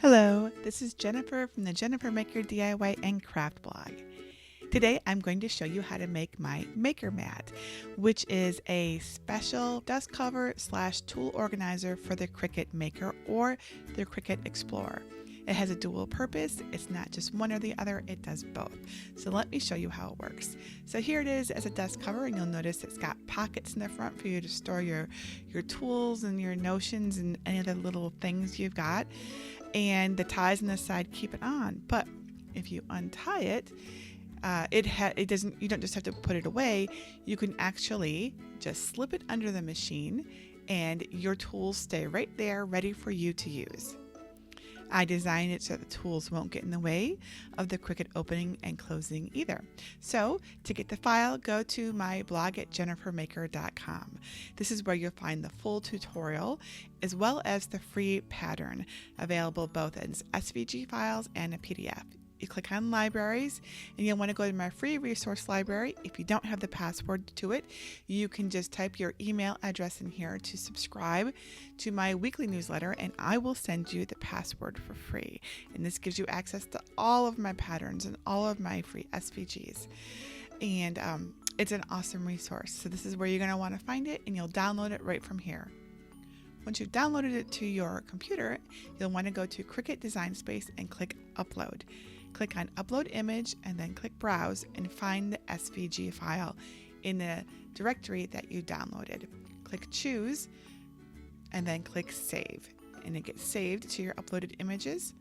Hello, this is Jennifer from the Jennifer Maker DIY and Craft blog. Today I'm going to show you how to make my Maker Mat, which is a special dust cover / tool organizer for the Cricut Maker or the Cricut Explorer. It has a dual purpose. It's not just one or the other, it does both. So let me show you how it works. So here it is as a dust cover, and you'll notice it's got pockets in the front for you to store your tools and your notions and any other little things you've got. And the ties on the side keep it on. But if you untie it, you don't just have to put it away. You can actually just slip it under the machine and your tools stay right there ready for you to use. I designed it so the tools won't get in the way of the Cricut opening and closing either. So to get the file, go to my blog at jennifermaker.com. This is where you'll find the full tutorial as well as the free pattern, available both as SVG files and a PDF. You click on libraries and you'll want to go to my free resource library. If you don't have the password to it, you can just type your email address in here to subscribe to my weekly newsletter, and I will send you the password for free. And this gives you access to all of my patterns and all of my free SVGs. And it's an awesome resource. So this is where you're going to want to find it, and you'll download it right from here. Once you've downloaded it to your computer, you'll want to go to Cricut Design Space and click Upload. Click on Upload Image and then click Browse and find the SVG file in the directory that you downloaded. Click Choose and then click Save, and it gets saved to your uploaded images.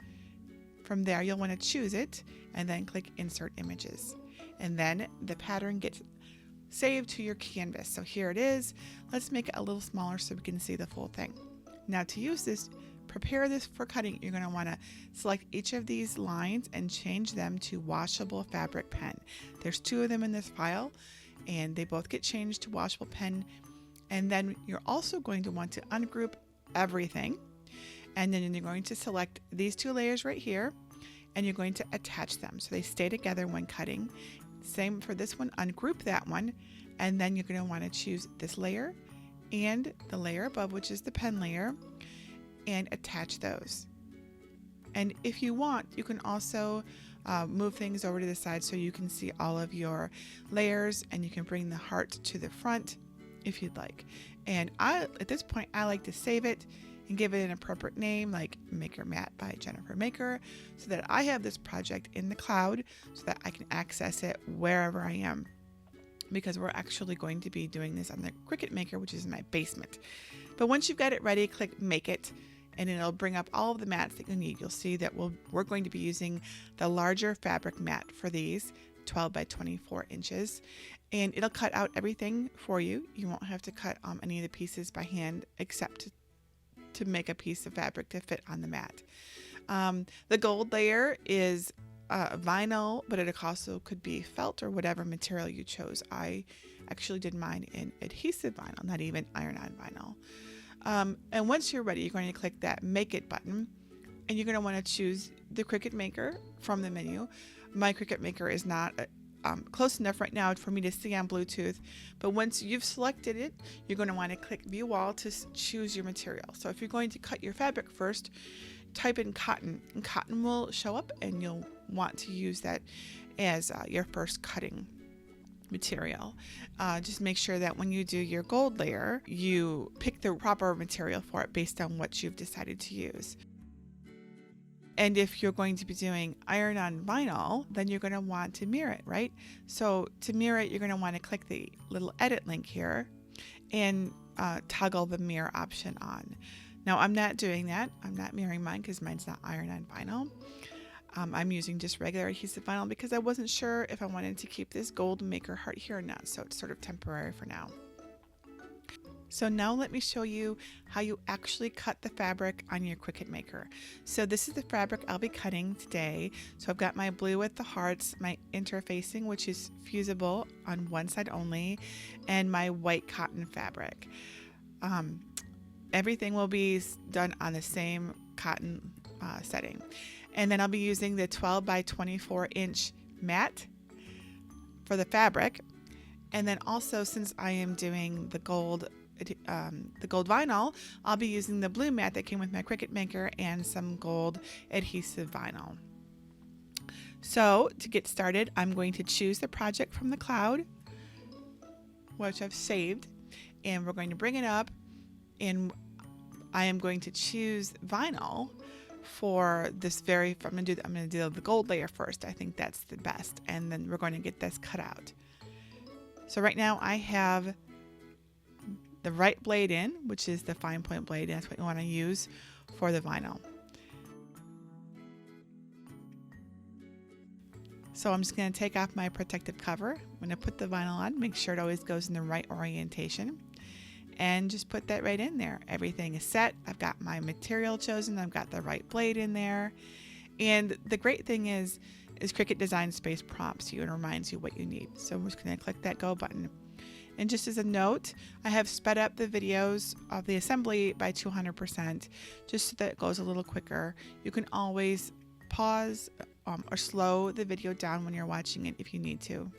From there, you'll want to choose it and then click Insert Images, and then the pattern gets saved to your canvas. So here it is. Let's make it a little smaller so we can see the full thing. Now to use this, prepare this for cutting, you're going to want to select each of these lines and change them to washable fabric pen. There's 2 of them in this file, and they both get changed to washable pen. And then you're also going to want to ungroup everything, and then you're going to select these 2 layers right here, and you're going to attach them so they stay together when cutting. Same for this one, ungroup that one, and then you're going to want to choose this layer and the layer above, which is the pen layer, and attach those. And if you want, you can also move things over to the side so you can see all of your layers, and you can bring the heart to the front if you'd like. And at this point, I like to save it and give it an appropriate name like Maker Mat by Jennifer Maker, so that I have this project in the cloud so that I can access it wherever I am, because we're actually going to be doing this on the Cricut Maker, which is in my basement. But once you've got it ready, click Make It, and it'll bring up all of the mats that you need. You'll see that we're going to be using the larger fabric mat for these, 12 by 24 inches, and it'll cut out everything for you. You won't have to cut any of the pieces by hand except to make a piece of fabric to fit on the mat. The gold layer is vinyl, but it also could be felt or whatever material you chose. I actually did mine in adhesive vinyl, not even iron-on vinyl. And once you're ready, you're going to click that Make It button, and you're going to want to choose the Cricut Maker from the menu. My Cricut Maker is not close enough right now for me to see on Bluetooth, but once you've selected it, you're going to want to click View All to choose your material. So if you're going to cut your fabric first, type in cotton, and cotton will show up, and you'll want to use that as your first cutting material. Just make sure that when you do your gold layer, you pick the proper material for it based on what you've decided to use. And if you're going to be doing iron-on vinyl, then you're going to want to mirror it, right? So to mirror it, you're going to want to click the little edit link here and toggle the mirror option on. Now I'm not doing that. I'm not mirroring mine because mine's not iron-on vinyl. I'm using just regular adhesive vinyl because I wasn't sure if I wanted to keep this gold maker heart here or not, so it's sort of temporary for now. So now let me show you how you actually cut the fabric on your Cricut Maker. So this is the fabric I'll be cutting today. So I've got my blue with the hearts, my interfacing, which is fusible on one side only, and my white cotton fabric. Everything will be done on the same cotton setting. And then I'll be using the 12 by 24 inch mat for the fabric. And then also, since I am doing the gold the gold vinyl, I'll be using the blue mat that came with my Cricut Maker and some gold adhesive vinyl. So to get started, I'm going to choose the project from the cloud, which I've saved, and we're going to bring it up, and I am going to choose vinyl for this I'm going to do the gold layer first. I think that's the best, and then we're going to get this cut out. So right now I have the right blade in, which is the fine point blade, and that's what you want to use for the vinyl. So I'm just going to take off my protective cover. I'm going to put the vinyl on, make sure it always goes in the right orientation, and just put that right in there. Everything is set. I've got my material chosen. I've got the right blade in there. And the great thing is Cricut Design Space prompts you and reminds you what you need. So I'm just going to click that go button. And just as a note, I have sped up the videos of the assembly by 200% just so that it goes a little quicker. You can always pause or slow the video down when you're watching it if you need to.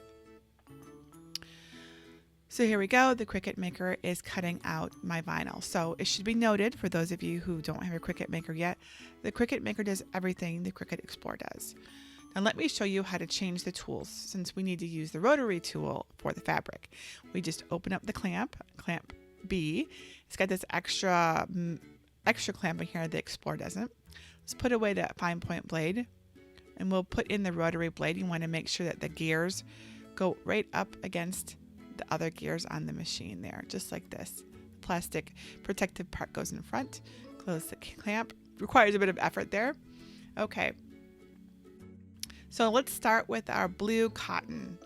So here we go. The Cricut Maker is cutting out my vinyl. So it should be noted, for those of you who don't have a Cricut Maker yet, the Cricut Maker does everything the Cricut Explorer does. Now let me show you how to change the tools, since we need to use the rotary tool for the fabric. We just open up the clamp B. It's got this extra clamp in here the Explorer doesn't. Let's put away that fine point blade, and we'll put in the rotary blade. You want to make sure that the gears go right up against the other gears on the machine there, just like this. The plastic protective part goes in front. Close the clamp. Requires a bit of effort there. Okay. So let's start with our blue cotton.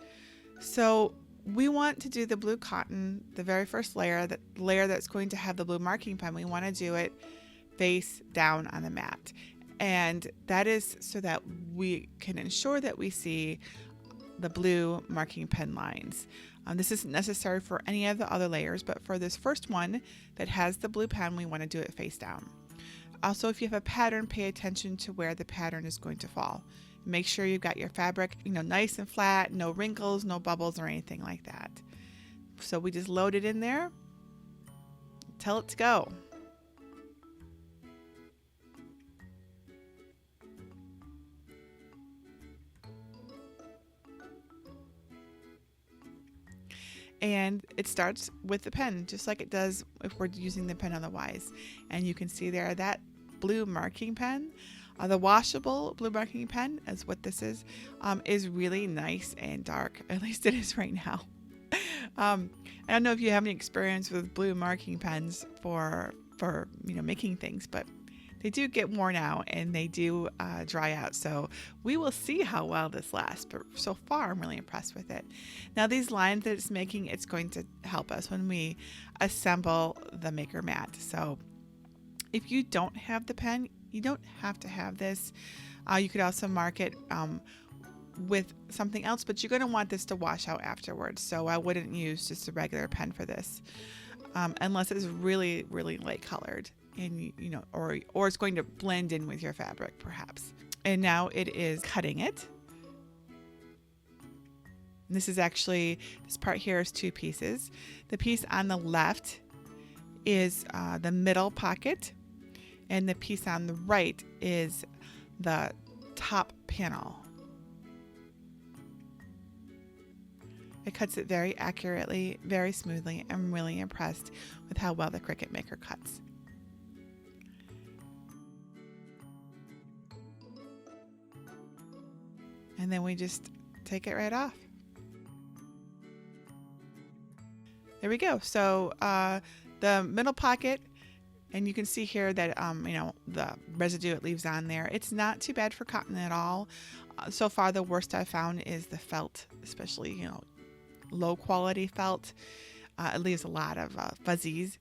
So we want to do the blue cotton, the very first layer, the layer that's going to have the blue marking pen. We want to do it face down on the mat. And that is so that we can ensure that we see the blue marking pen lines. This isn't necessary for any of the other layers, but for this first one that has the blue pen, we want to do it face down. Also, if you have a pattern, pay attention to where the pattern is going to fall. Make sure you've got your fabric, nice and flat, no wrinkles, no bubbles or anything like that. So we just load it in there, tell it to go. And it starts with the pen, just like it does if we're using the pen otherwise. And you can see there that blue marking pen, the washable blue marking pen, is what this is really nice and dark. At least it is right now. I don't know if you have any experience with blue marking pens for making things, but they do get worn out and they do dry out. So we will see how well this lasts. But so far, I'm really impressed with it. Now, these lines that it's making, it's going to help us when we assemble the Maker mat. So if you don't have the pen, you don't have to have this. You could also mark it with something else, but you're going to want this to wash out afterwards. So I wouldn't use just a regular pen for this unless it's really, really light colored. And or it's going to blend in with your fabric perhaps. And now it is cutting it. And this part here is two pieces. The piece on the left is the middle pocket, and the piece on the right is the top panel. It cuts it very accurately, very smoothly. I'm really impressed with how well the Cricut Maker cuts. And then we just take it right off. There we go. So the middle pocket, and you can see here that the residue it leaves on there. It's not too bad for cotton at all. So far, the worst I've found is the felt, especially low quality felt. It leaves a lot of fuzzies.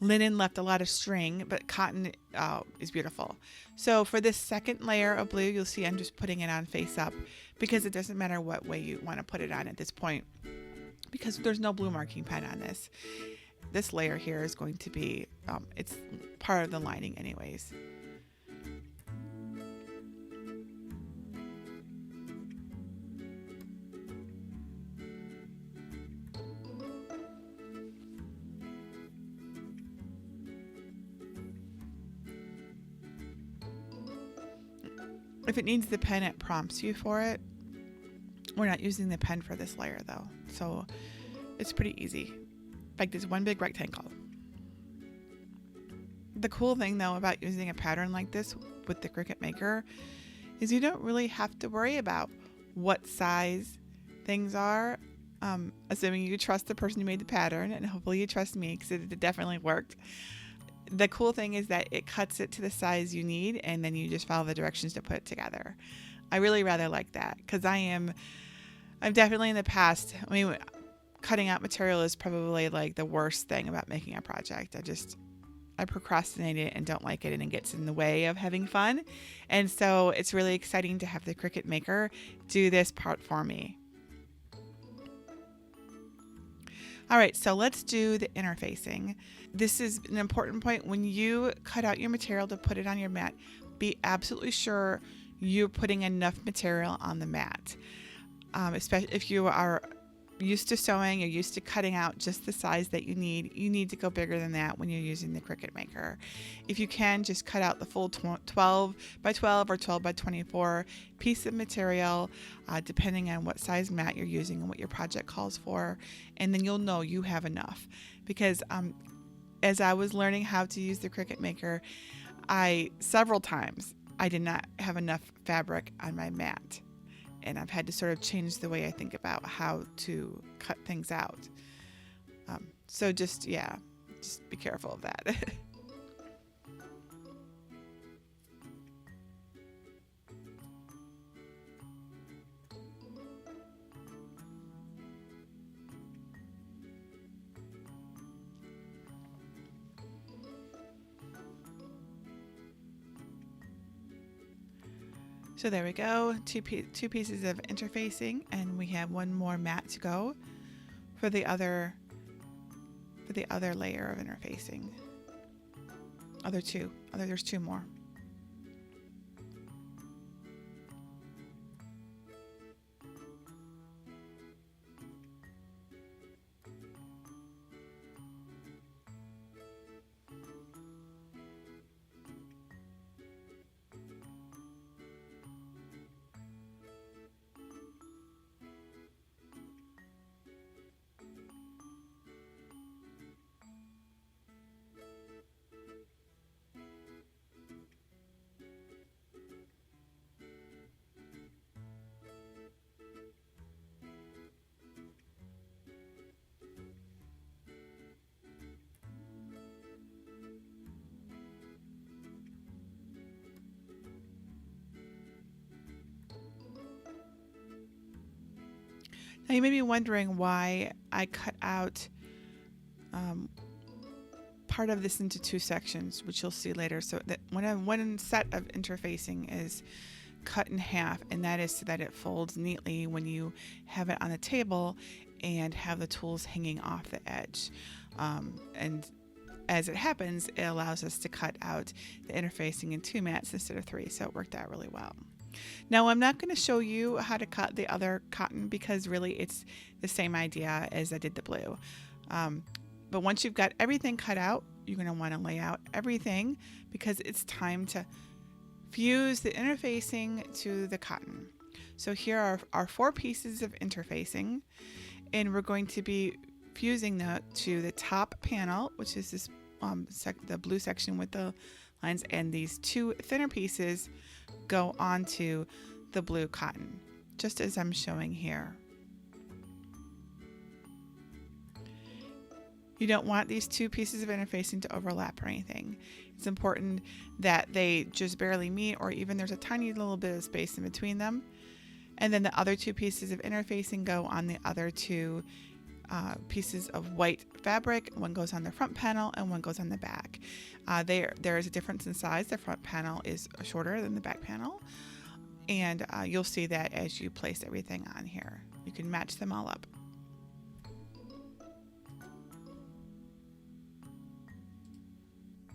Linen left a lot of string, but cotton is beautiful. So for this second layer of blue, you'll see I'm just putting it on face up because it doesn't matter what way you want to put it on at this point, because there's no blue marking pen on this. This layer here is going to be, it's part of the lining anyways. If it needs the pen, it prompts you for it. We're not using the pen for this layer though, so it's pretty easy. Like this one big rectangle. The cool thing though about using a pattern like this with the Cricut Maker is you don't really have to worry about what size things are, assuming you trust the person who made the pattern, and hopefully you trust me because it definitely worked. The cool thing is that it cuts it to the size you need, and then you just follow the directions to put it together. I really rather like that because I'm definitely in the past, I mean, cutting out material is probably like the worst thing about making a project. I procrastinate it and don't like it, and it gets in the way of having fun. And so it's really exciting to have the Cricut Maker do this part for me. All right, so let's do the interfacing. This is an important point. When you cut out your material to put it on your mat, be absolutely sure you're putting enough material on the mat. Especially if you are used to sewing, you're used to cutting out just the size that you need to go bigger than that when you're using the Cricut Maker. If you can, just cut out the full 12 by 12 or 12 by 24 piece of material, depending on what size mat you're using and what your project calls for, and then you'll know you have enough. Because as I was learning how to use the Cricut Maker, several times I did not have enough fabric on my mat. And I've had to sort of change the way I think about how to cut things out. So just be careful of that. So there we go, two pieces of interfacing, and we have one more mat to go for the other layer of interfacing. There's two more. Now you may be wondering why I cut out part of this into two sections, which you'll see later. So that one set of interfacing is cut in half, and that is so that it folds neatly when you have it on the table and have the tools hanging off the edge. And as it happens, it allows us to cut out the interfacing in two mats instead of three, so it worked out really well. Now I'm not going to show you how to cut the other cotton because really it's the same idea as I did the blue. But once you've got everything cut out, you're going to want to lay out everything because it's time to fuse the interfacing to the cotton. So here are our 4 pieces of interfacing, and we're going to be fusing that to the top panel, which is this the blue section with the lines, and these 2 thinner pieces go onto the blue cotton, just as I'm showing here. You don't want these 2 pieces of interfacing to overlap or anything. It's important that they just barely meet, or even there's a tiny little bit of space in between them. And then the other 2 pieces of interfacing go on the other 2 pieces of white fabric. One goes on the front panel and one goes on the back. There is a difference in size. The front panel is shorter than the back panel, and you'll see that as you place everything on here. You can match them all up.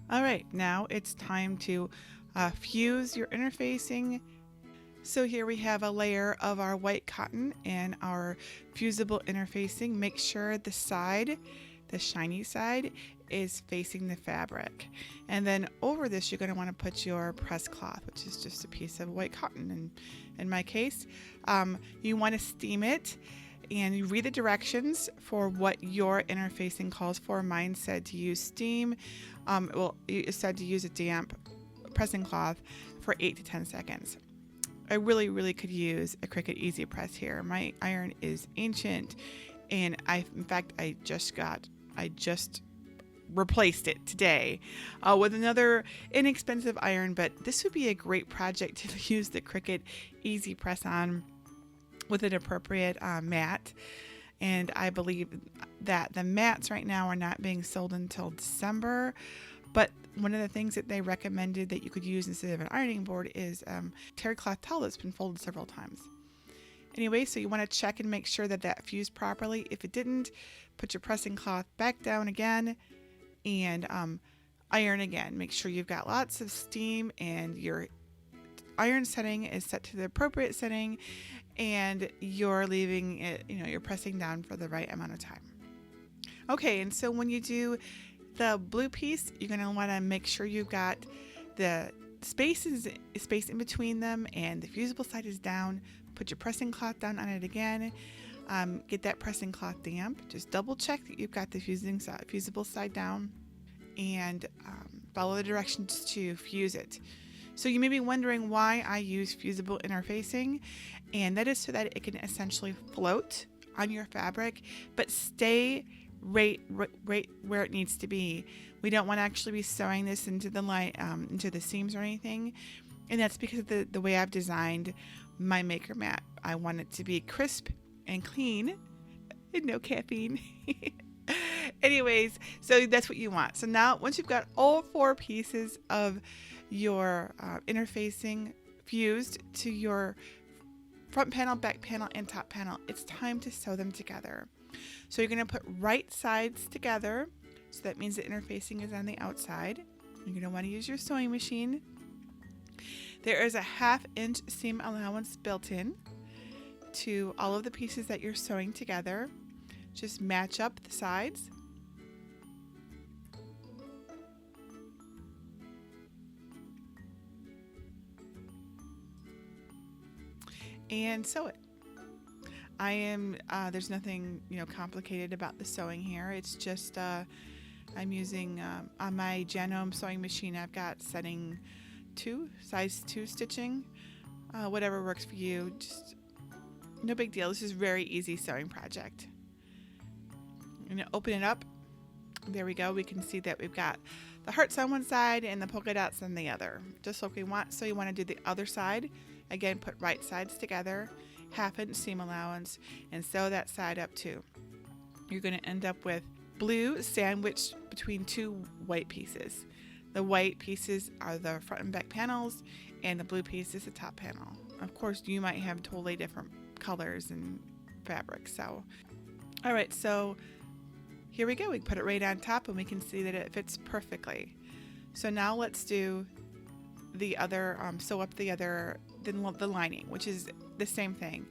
All right, now it's time to fuse your interfacing. So here we have a layer of our white cotton and our fusible interfacing. Make sure the side, the shiny side, is facing the fabric. And then over this, you're going to want to put your press cloth, which is just a piece of white cotton. And in my case, you want to steam it, and you read the directions for what your interfacing calls for. Mine said to use steam. It said to use a damp pressing cloth for 8 to 10 seconds. I really could use a Cricut Easy Press here. My iron is ancient, and in fact I just replaced it today with another inexpensive iron, but this would be a great project to use the Cricut Easy Press on with an appropriate mat. And I believe that the mats right now are not being sold until December, but one of the things that they recommended that you could use instead of an ironing board is terry cloth towel that's been folded several times. Anyway, so you want to check and make sure that that fused properly. If it didn't, put your pressing cloth back down again and iron again. Make sure you've got lots of steam and your iron setting is set to the appropriate setting, and you're leaving it, you're pressing down for the right amount of time. Okay, and so when you do the blue piece, you're going to want to make sure you've got the space in between them and the fusible side is down. Put your pressing cloth down on it again. Get that pressing cloth damp. Just double check that you've got the fusible side down, and follow the directions to fuse it. So you may be wondering why I use fusible interfacing, and that is so that it can essentially float on your fabric but stay right where it needs to be. We don't want to actually be sewing this into the seams or anything, and that's because of the way I've designed my maker mat. I want it to be crisp and clean and no caffeine. Anyways, so that's what you want. So now once you've got all 4 pieces of your interfacing fused to your front panel, back panel, and top panel, it's time to sew them together. So you're going to put right sides together. So that means the interfacing is on the outside. You're going to want to use your sewing machine. There is a 1/2 inch seam allowance built in to all of the pieces that you're sewing together. Just match up the sides. And sew it. There's nothing complicated about the sewing here. It's just I'm using on my Genome sewing machine, I've got setting 2, size 2 stitching, whatever works for you. Just no big deal. This is a very easy sewing project. I'm going to open it up. There we go. We can see that we've got the hearts on one side and the polka dots on the other, just like we want. So you want to do the other side. Again, put right sides together, 1/2 inch seam allowance, and sew that side up too. You're going to end up with blue sandwiched between 2 white pieces. The white pieces are the front and back panels, and the blue piece is the top panel. Of course, you might have totally different colors and fabrics. So, all right, so here we go. We put it right on top, and we can see that it fits perfectly. So now let's do the other, sew up the lining, which is the same thing.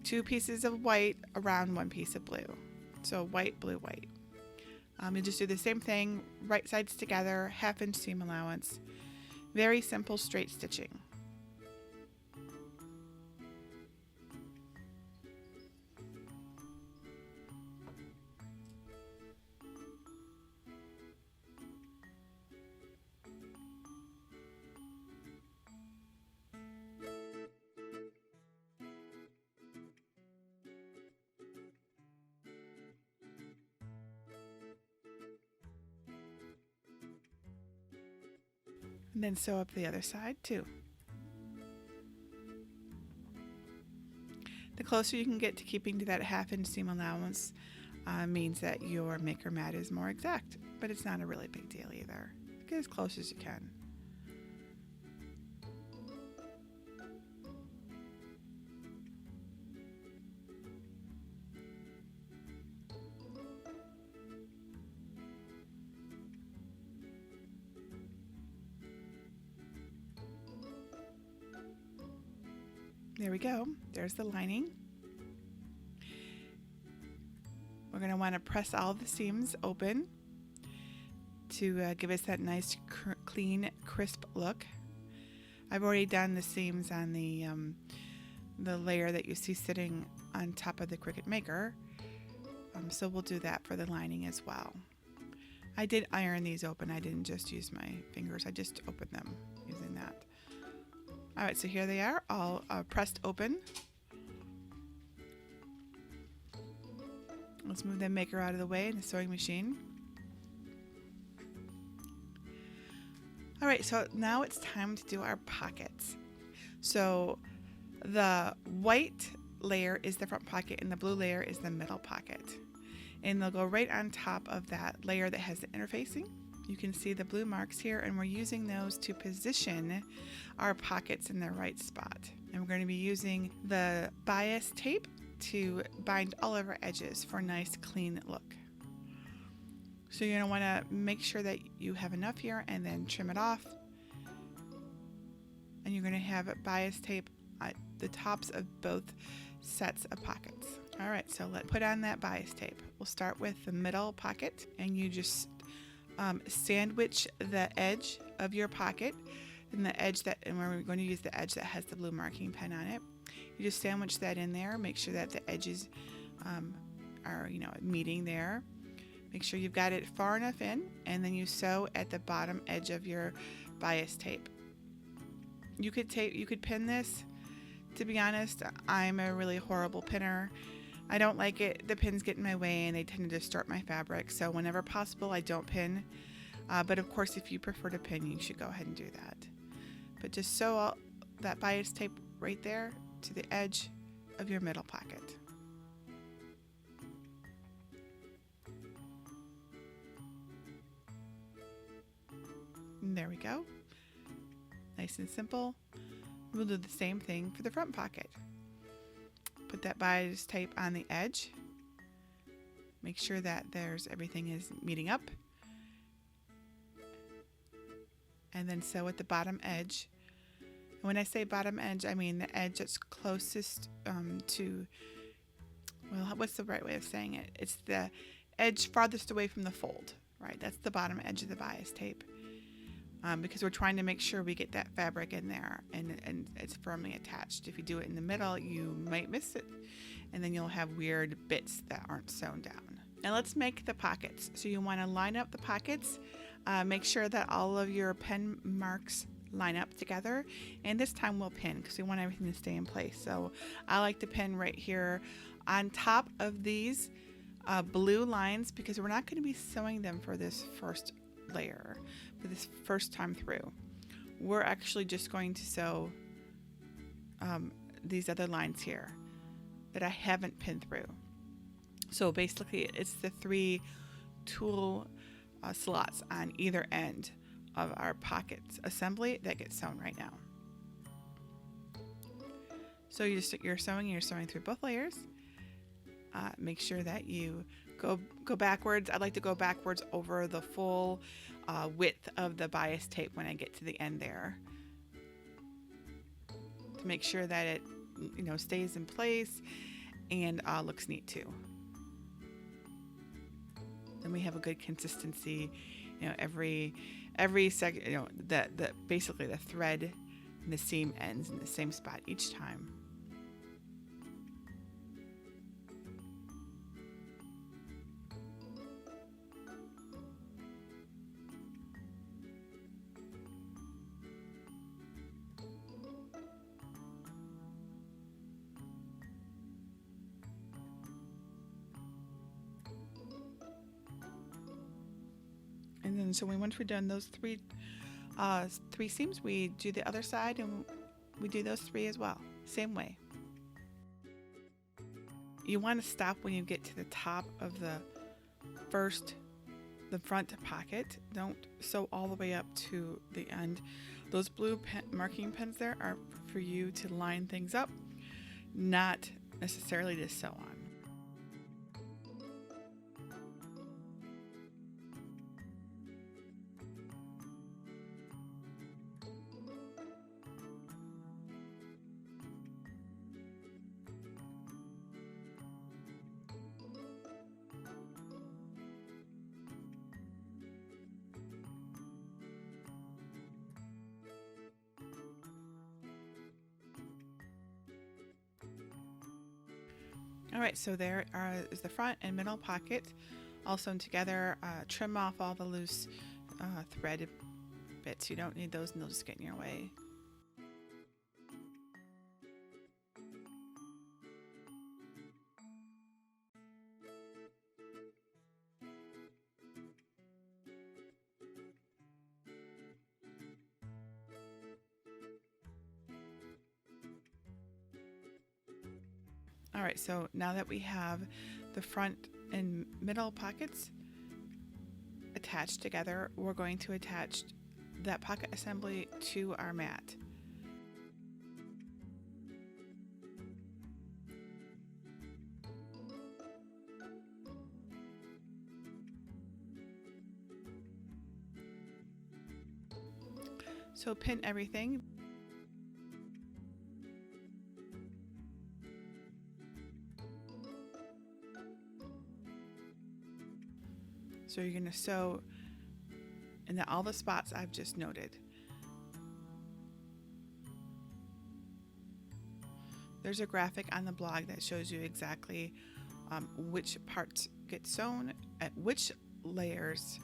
2 pieces of white around 1 piece of blue. So white, blue, white. You just do the same thing, right sides together, 1/2 inch seam allowance. Very simple straight stitching. And then sew up the other side too. The closer you can get to keeping to that 1/2 inch seam allowance means that your maker mat is more exact, but it's not a really big deal either. Get as close as you can. There we go. There's the lining. We're going to want to press all the seams open. to give us that nice clean, crisp look. I've already done the seams on the layer that you see sitting on top of the Cricut Maker, so we'll do that for the lining as well. I did iron these open. I didn't just use my fingers. I just opened them using that. All right, so here they are, all pressed open. Let's move the maker out of the way in the sewing machine. All right, so now it's time to do our pockets. So the white layer is the front pocket and the blue layer is the middle pocket. And they'll go right on top of that layer that has the interfacing. You can see the blue marks here, and we're using those to position our pockets in the right spot. And we're going to be using the bias tape to bind all of our edges for a nice clean look. So you're going to want to make sure that you have enough here and then trim it off. And you're going to have bias tape at the tops of both sets of pockets. All right, so let's put on that bias tape. We'll start with the middle pocket, and you just sandwich the edge of your pocket and the edge that, and we're going to use the edge that has the blue marking pen on it. You just sandwich that in there. Make sure that the edges are, meeting there. Make sure you've got it far enough in, and then you sew at the bottom edge of your bias tape. You could pin this. To be honest, I'm a really horrible pinner. I don't like it. The pins get in my way and they tend to distort my fabric. So whenever possible, I don't pin. But of course, if you prefer to pin, you should go ahead and do that. But just sew that bias tape right there to the edge of your middle pocket. And there we go. Nice and simple. We'll do the same thing for the front pocket. Put that bias tape on the edge. Make sure that everything is meeting up. And then sew at the bottom edge. And when I say bottom edge, I mean the edge that's closest to, well, what's the right way of saying it? It's the edge farthest away from the fold, right? That's the bottom edge of the bias tape. Because we're trying to make sure we get that fabric in there and it's firmly attached. If you do it in the middle, you might miss it, and then you'll have weird bits that aren't sewn down. Now let's make the pockets. So you want to line up the pockets, make sure that all of your pen marks line up together, and this time we'll pin because we want everything to stay in place. So I like to pin right here on top of these blue lines because we're not going to be sewing them for this first layer, for this first time through. We're actually just going to sew these other lines here that I haven't pinned through. So basically it's the 3 tool slots on either end of our pockets assembly that gets sewn right now. So you're sewing through both layers. Make sure that you go backwards. I like to go backwards over the full width of the bias tape when I get to the end there, to make sure that it stays in place and looks neat too. Then we have a good consistency. Every second, basically the thread and the seam ends in the same spot each time. And then so once we're done those three seams, we do the other side and we do those 3 as well. Same way. You want to stop when you get to the top of the front pocket. Don't sew all the way up to the end. Those blue marking pens there are for you to line things up, not necessarily to sew on. Alright, so there is the front and middle pocket all sewn together. Trim off all the loose thread bits. You don't need those and they'll just get in your way. Alright, so now that we have the front and middle pockets attached together, we're going to attach that pocket assembly to our mat. So pin everything. So you're going to sew in all the spots I've just noted. There's a graphic on the blog that shows you exactly which parts get sewn at which layers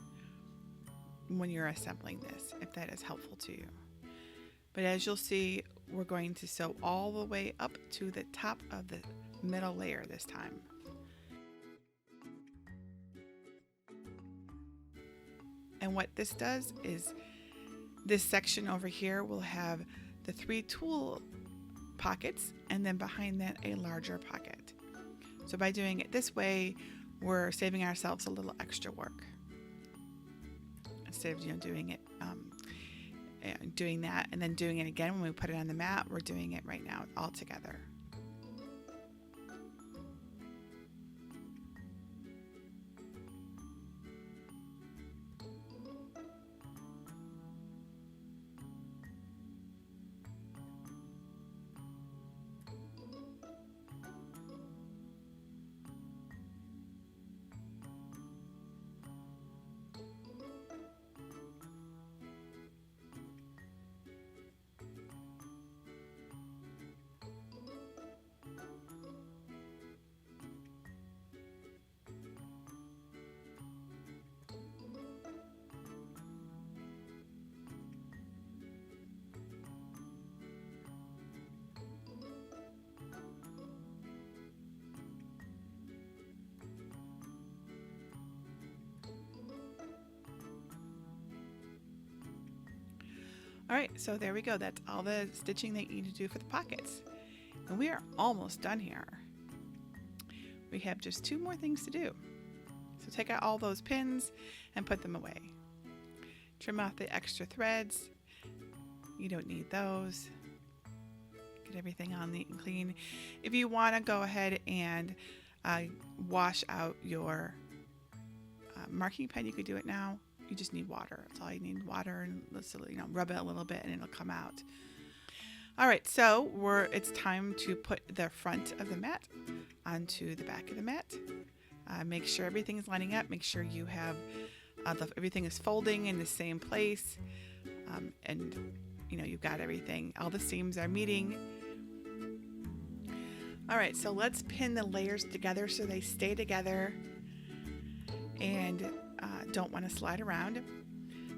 when you're assembling this, if that is helpful to you. But as you'll see, we're going to sew all the way up to the top of the middle layer this time. And what this does is this section over here will have the 3 tool pockets and then behind that a larger pocket. So by doing it this way, we're saving ourselves a little extra work. Instead of doing it, doing that and then doing it again when we put it on the mat, we're doing it right now all together. Alright, so there we go. That's all the stitching that you need to do for the pockets. And we are almost done here. We have just 2 more things to do. So take out all those pins and put them away. Trim off the extra threads. You don't need those. Get everything all neat and clean. If you want to go ahead and wash out your marking pen, you could do it now. You just need water. That's all you need, water, and let's rub it a little bit and it'll come out. All right, so it's time to put the front of the mat onto the back of the mat. Make sure everything is lining up. Make sure you have everything is folding in the same place, and you've got everything. All the seams are meeting. All right, so let's pin the layers together so they stay together and don't want to slide around.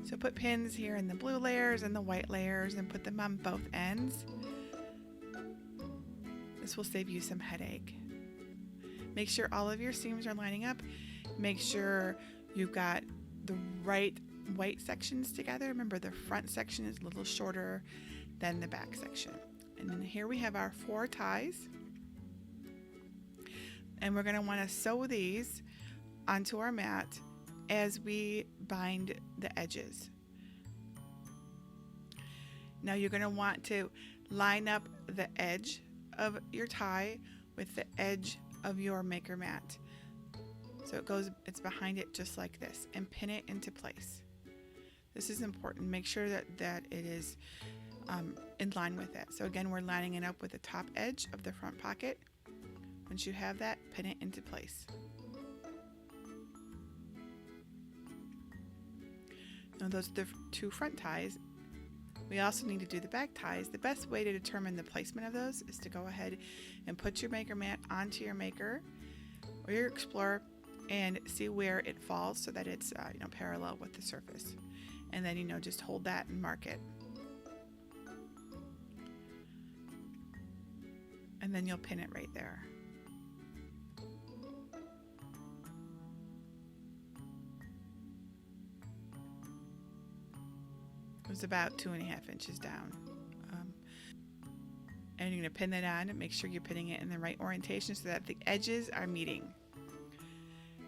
So put pins here in the blue layers and the white layers and put them on both ends. This will save you some headache. Make sure all of your seams are lining up. Make sure you've got the right white sections together. Remember, the front section is a little shorter than the back section. And then here we have our 4 ties. And we're going to want to sew these onto our mat as we bind the edges. Now you're going to want to line up the edge of your tie with the edge of your maker mat. So it's behind it just like this, and pin it into place. This is important. Make sure that it is in line with it. So again, we're lining it up with the top edge of the front pocket. Once you have that, pin it into place. Now those are the 2 front ties. We also need to do the back ties. The best way to determine the placement of those is to go ahead and put your maker mat onto your maker or your Explorer and see where it falls so that it's parallel with the surface. And then just hold that and mark it. And then you'll pin it right there. It was about 2.5 inches down. And you're going to pin that on and make sure you're pinning it in the right orientation so that the edges are meeting.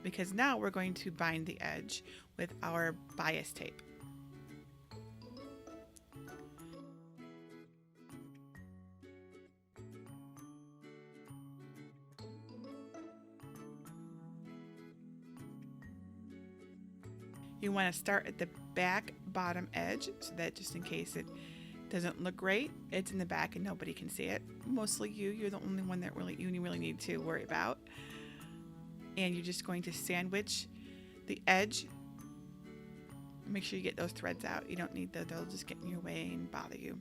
Because now we're going to bind the edge with our bias tape. You want to start at the back bottom edge so that just in case it doesn't look great, it's in the back and nobody can see it. Mostly you're the only one that you really need to worry about. And you're just going to sandwich the edge. Make sure you get those threads out. You don't need those, they'll just get in your way and bother you.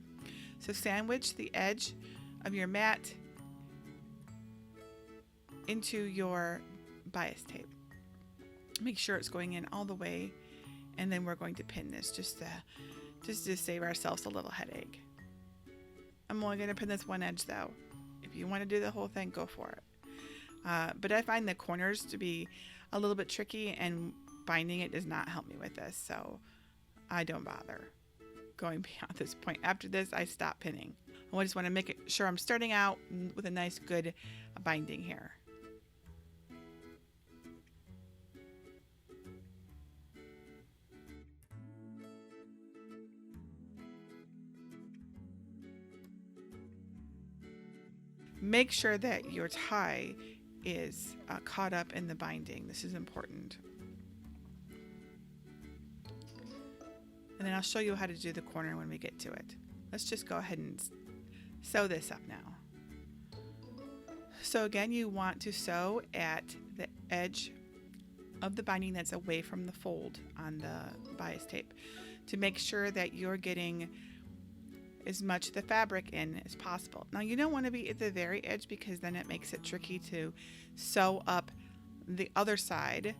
So sandwich the edge of your mat into your bias tape. Make sure it's going in all the way. And then we're going to pin this just to save ourselves a little headache. I'm only going to pin this one edge though. If you want to do the whole thing, go for it. But I find the corners to be a little bit tricky, and binding it does not help me with this, so I don't bother going beyond this point. After this, I stop pinning. I just want to make sure I'm starting out with a nice, good binding here. Make sure that your tie is caught up in the binding. This is important. And then I'll show you how to do the corner when we get to it. Let's just go ahead and sew this up now. So again, you want to sew at the edge of the binding that's away from the fold on the bias tape to make sure that you're getting as much of the fabric in as possible. Now you don't want to be at the very edge because then it makes it tricky to sew up the other side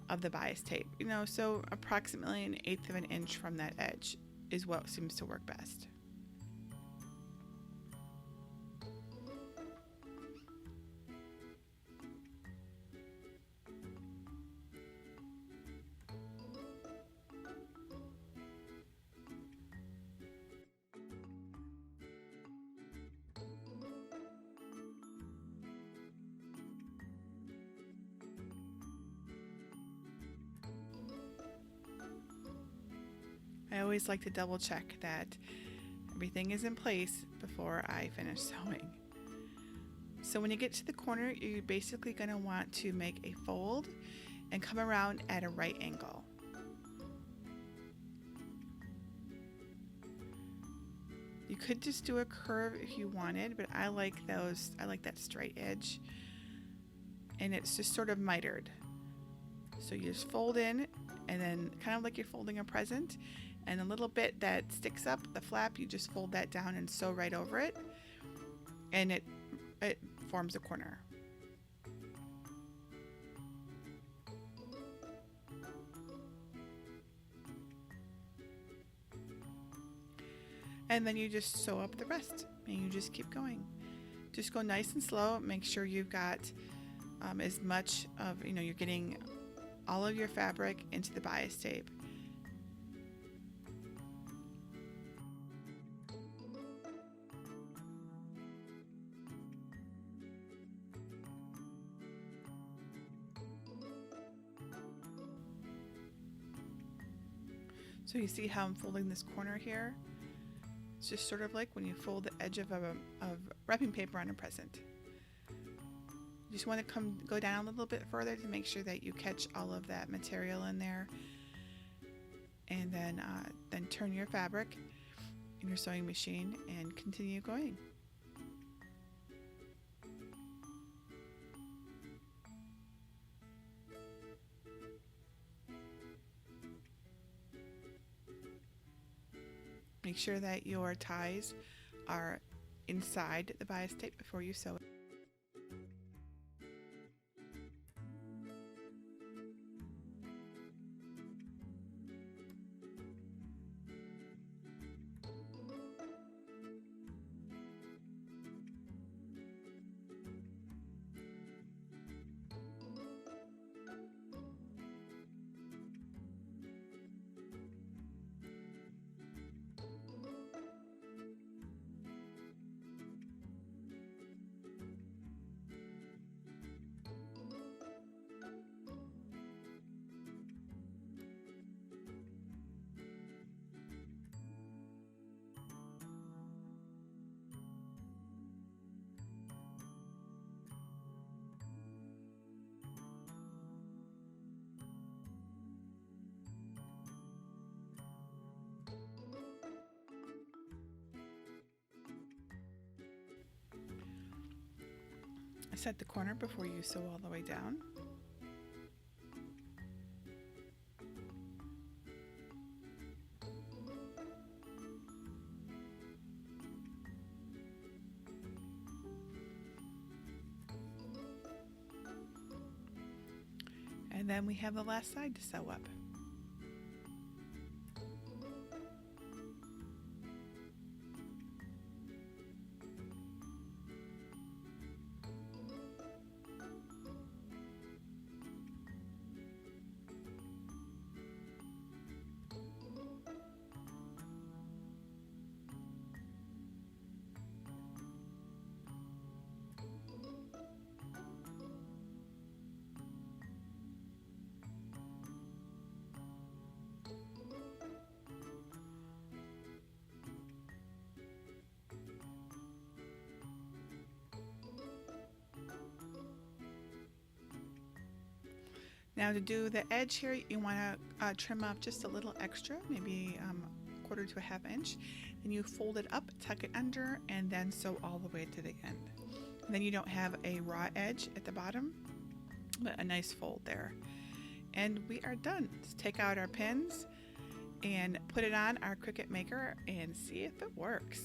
of the bias tape. So approximately 1/8 of an inch from that edge is what seems to work best. I always like to double check that everything is in place before I finish sewing. So when you get to the corner, you're basically going to want to make a fold and come around at a right angle. You could just do a curve if you wanted, but I like that straight edge, and it's just sort of mitered. So you just fold in, and then kind of like you're folding a present, and a little bit that sticks up, the flap, you just fold that down and sew right over it, and it forms a corner. And then you just sew up the rest, and you just keep going. Just go nice and slow. Make sure you've got as much of, you're getting all of your fabric into the bias tape. So you see how I'm folding this corner here? It's just sort of like when you fold the edge of wrapping paper on a present. You just want to go down a little bit further to make sure that you catch all of that material in there, and then turn your fabric in your sewing machine and continue going. Make sure that your ties are inside the bias tape before you sew it. Set the corner before you sew all the way down. And then we have the last side to sew up. Now to do the edge here, you want to trim off just a little extra, maybe a quarter to a half inch. Then you fold it up, tuck it under, and then sew all the way to the end. And then you don't have a raw edge at the bottom, but a nice fold there. And we are done. Let's take out our pins and put it on our Cricut Maker and see if it works.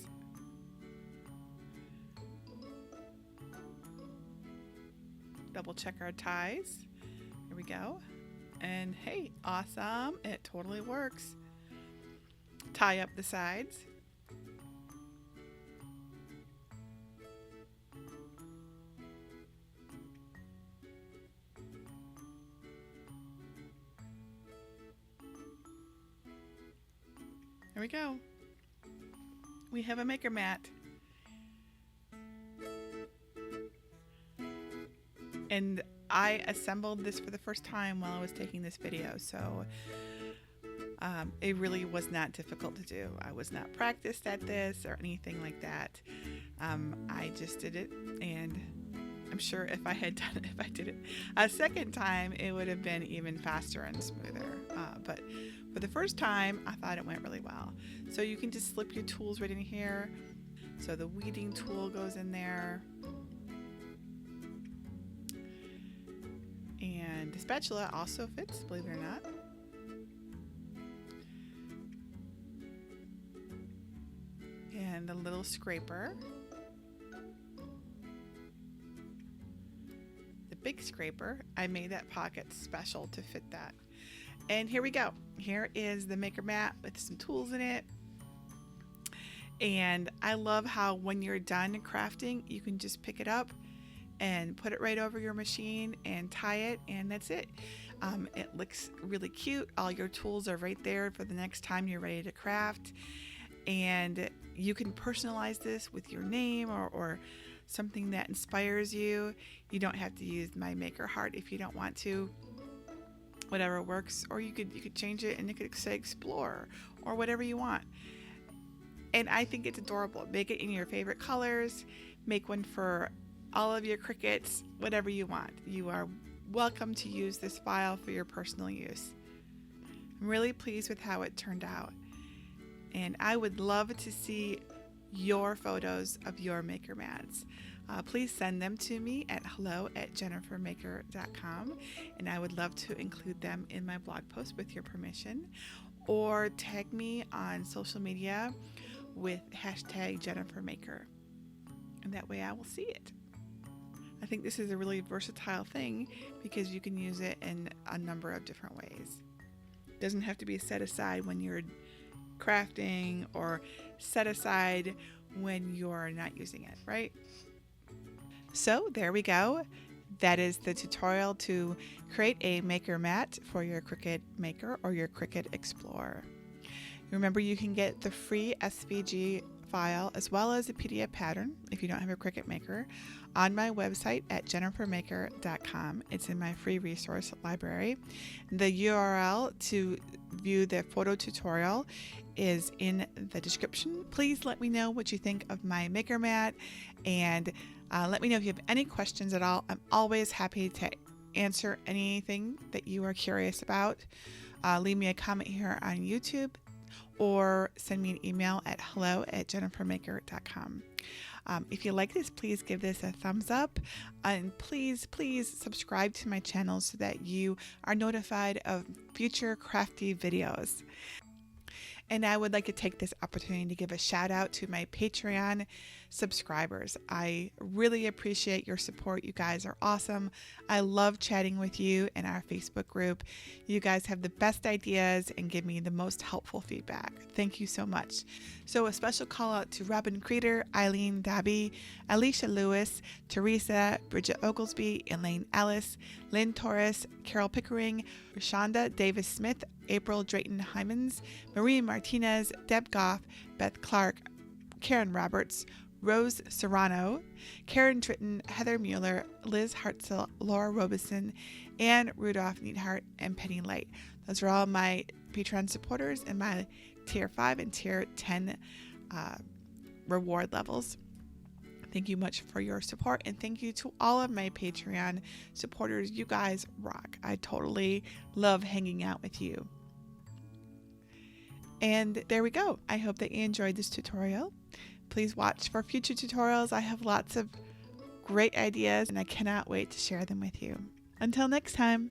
Double check our ties. Here we go. And hey, awesome. It totally works. Tie up the sides. There we go. We have a maker mat. And I assembled this for the first time while I was taking this video, so it really was not difficult to do. I was not practiced at this or anything like that. I just did it, and I'm sure if I did it a second time, it would have been even faster and smoother. But for the first time, I thought it went really well. So you can just slip your tools right in here. So the weeding tool goes in there. And the spatula also fits, believe it or not. And the little scraper. The big scraper, I made that pocket special to fit that. And here we go. Here is the maker mat with some tools in it. And I love how when you're done crafting, you can just pick it up and put it right over your machine and tie it, and that's it. It looks really cute. All your tools are right there for the next time you're ready to craft. And you can personalize this with your name or something that inspires you. You don't have to use my maker heart if you don't want to. Whatever works, or you could change it and you could say explore or whatever you want. And I think it's adorable. Make it in your favorite colors. Make one for all of your Cricuts, whatever you want. You are welcome to use this file for your personal use. I'm really pleased with how it turned out. And I would love to see your photos of your maker mats. Please send them to me at hello@jennifermaker.com, and I would love to include them in my blog post with your permission. or tag me on social media with hashtag #JenniferMaker, and that way I will see it. I think this is a really versatile thing because you can use it in a number of different ways. It doesn't have to be set aside when you're crafting or set aside when you're not using it, right? So there we go. That is the tutorial to create a maker mat for your Cricut Maker or your Cricut Explorer. Remember, you can get the free SVG file as well as a PDF pattern if you don't have a Cricut Maker on my website at jennifermaker.com. It's in my free resource library. The URL to view the photo tutorial is in the description. Please let me know what you think of my maker mat, and let me know if you have any questions at all. I'm always happy to answer anything that you are curious about. Leave me a comment here on YouTube or send me an email at hello@jennifermaker.com. If you like this, please give this a thumbs up, and please subscribe to my channel so that you are notified of future crafty videos. And I would like to take this opportunity to give a shout out to my Patreon subscribers. I really appreciate your support. You guys are awesome. I love chatting with you in our Facebook group. You guys have the best ideas and give me the most helpful feedback. Thank you so much. So a special call out to Robin Creeder, Eileen Dabby, Alicia Lewis, Teresa, Bridget Oglesby, Elaine Ellis, Lynn Torres, Carol Pickering, Rashonda Davis Smith, April Drayton Hymans, Marie Martinez, Deb Goff, Beth Clark, Karen Roberts, Rose Serrano, Karen Tritton, Heather Mueller, Liz Hartzell, Laura Robeson, Anne Rudolph Neidhart, and Penny Light. Those are all my Patreon supporters in my Tier 5 and Tier 10 reward levels. Thank you much for your support, and thank you to all of my Patreon supporters. You guys rock. I totally love hanging out with you. And there we go. I hope that you enjoyed this tutorial. Please watch for future tutorials. I have lots of great ideas and I cannot wait to share them with you. Until next time.